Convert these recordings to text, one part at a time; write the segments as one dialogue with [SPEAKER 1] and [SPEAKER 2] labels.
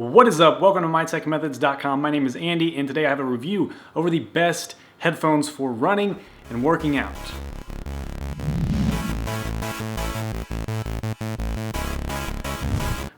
[SPEAKER 1] What is up? Welcome to mytechmethods.com. My name is Andy, and today I have a review over the best headphones for running and working out.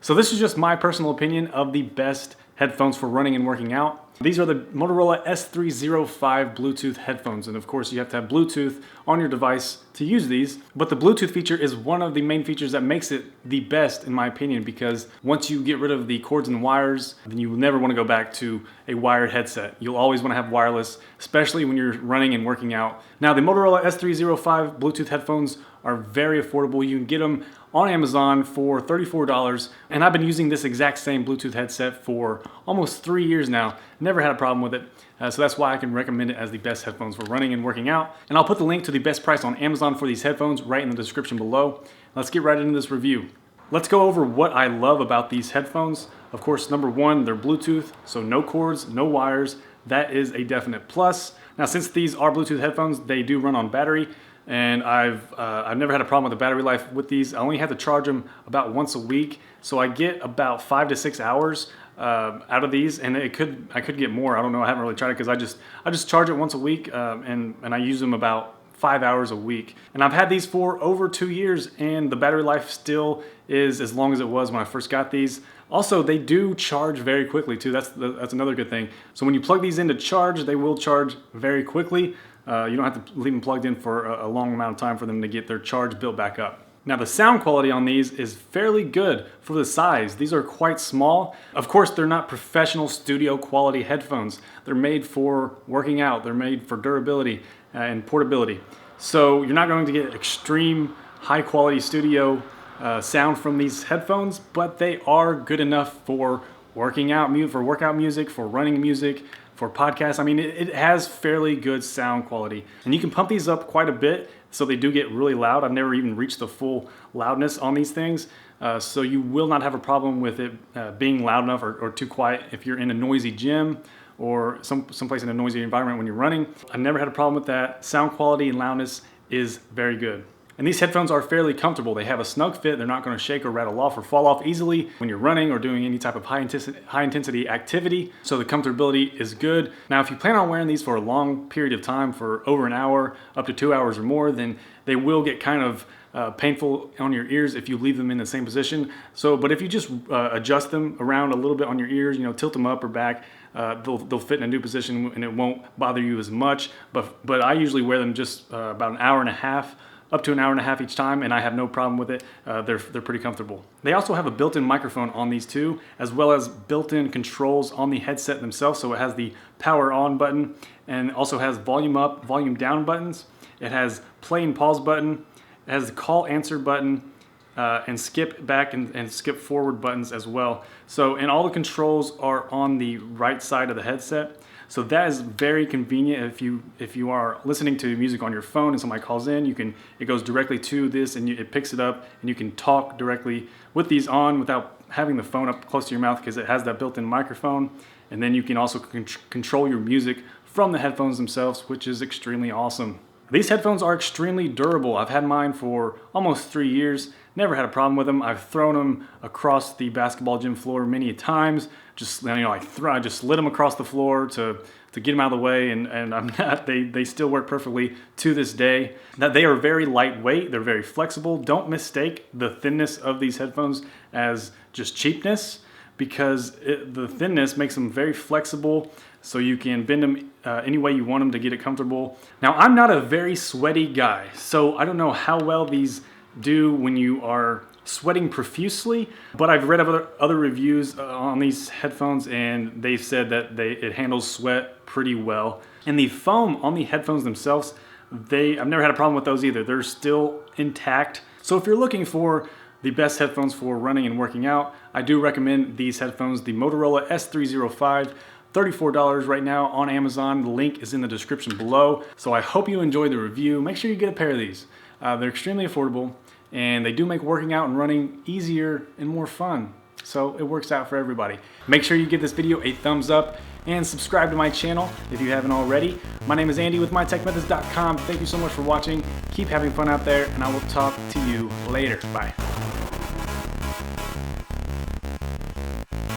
[SPEAKER 1] So this is just my personal opinion of the best headphones for running and working out. These are the Motorola S305 Bluetooth headphones, and of course you have to have Bluetooth on your device to use these, but the Bluetooth feature is one of the main features that makes it the best in my opinion, because once you get rid of the cords and wires, then you will never want to go back to a wired headset. You'll always want to have wireless, especially when you're running and working out. Now the Motorola S305 Bluetooth headphones are very affordable. You can get them on Amazon for $34, and I've been using this exact same Bluetooth headset for almost 3 years now. Never had a problem with it, so that's why I can recommend it as the best headphones for running and working out. And I'll put the link to the best price on Amazon for these headphones right in the description below. Let's get right into this review. Let's go over what I love about these headphones. Of course, number one, they're Bluetooth, so no cords, no wires. That is a definite plus. Now, since these are Bluetooth headphones, they do run on battery, and I've never had a problem with the battery life with these. I only have to charge them about once a week, so I get about 5 to 6 hours out of these, and I could get more. I don't know. I haven't really tried it because I just charge it once a week, and I use them about 5 hours a week. And I've had these for over 2 years, and the battery life still is as long as it was when I first got these. Also, they do charge very quickly too. That's another good thing. So when you plug these in to charge, they will charge very quickly. You don't have to leave them plugged in for a long amount of time for them to get their charge built back up. Now the sound quality on these is fairly good for the size. These are quite small. Of course, they're not professional studio quality headphones. They're made for working out. They're made for durability and portability. So you're not going to get extreme high quality studio sound from these headphones, but they are good enough for working out, for workout music, for running music, for podcasts. I mean, it has fairly good sound quality, and you can pump these up quite a bit, so they do get really loud. I've never even reached the full loudness on these things, so you will not have a problem with it being loud enough or too quiet if you're in a noisy gym or someplace in a noisy environment when you're running. I've never had a problem with that. Sound quality and loudness is very good. And these headphones are fairly comfortable. They have a snug fit. They're not going to shake or rattle off or fall off easily when you're running or doing any type of high intensity activity. So the comfortability is good. Now, if you plan on wearing these for a long period of time, for over an hour, up to 2 hours or more, then they will get kind of painful on your ears if you leave them in the same position. But if you just adjust them around a little bit on your ears, tilt them up or back, they'll fit in a new position and it won't bother you as much. But I usually wear them just about an hour and a half, up to an hour and a half each time, and I have no problem with it. They're pretty comfortable. They also have a built-in microphone on these too, as well as built-in controls on the headset themselves. So it has the power on button and also has volume up, volume down buttons. It has play and pause button. It has the call answer button and skip back and skip forward buttons as well. And all the controls are on the right side of the headset. So that is very convenient if you are listening to music on your phone and somebody calls in, it goes directly to this and it picks it up, and you can talk directly with these on without having the phone up close to your mouth, because it has that built-in microphone. And then you can also control your music from the headphones themselves, which is extremely awesome. These headphones are extremely durable. I've had mine for almost 3 years. Never had a problem with them. I've thrown them across the basketball gym floor many times. I just slid them across the floor to get them out of the way, and I'm not. They still work perfectly to this day. That they are very lightweight. They're very flexible. Don't mistake the thinness of these headphones as just cheapness, because the thinness makes them very flexible, so you can bend them any way you want them to get it comfortable. Now, I'm not a very sweaty guy, so I don't know how well these do when you are sweating profusely, but I've read other reviews on these headphones, and they've said that it handles sweat pretty well. And the foam on the headphones themselves, I've never had a problem with those either. They're still intact. So if you're looking for the best headphones for running and working out, I do recommend these headphones, the Motorola S305. $34 right now on Amazon. The link is in the description below. So I hope you enjoyed the review. Make sure you get a pair of these. They're extremely affordable, and they do make working out and running easier and more fun. So it works out for everybody. Make sure you give this video a thumbs up and subscribe to my channel if you haven't already. My name is Andy with mytechmethods.com. Thank you so much for watching. Keep having fun out there, and I will talk to you later. Bye.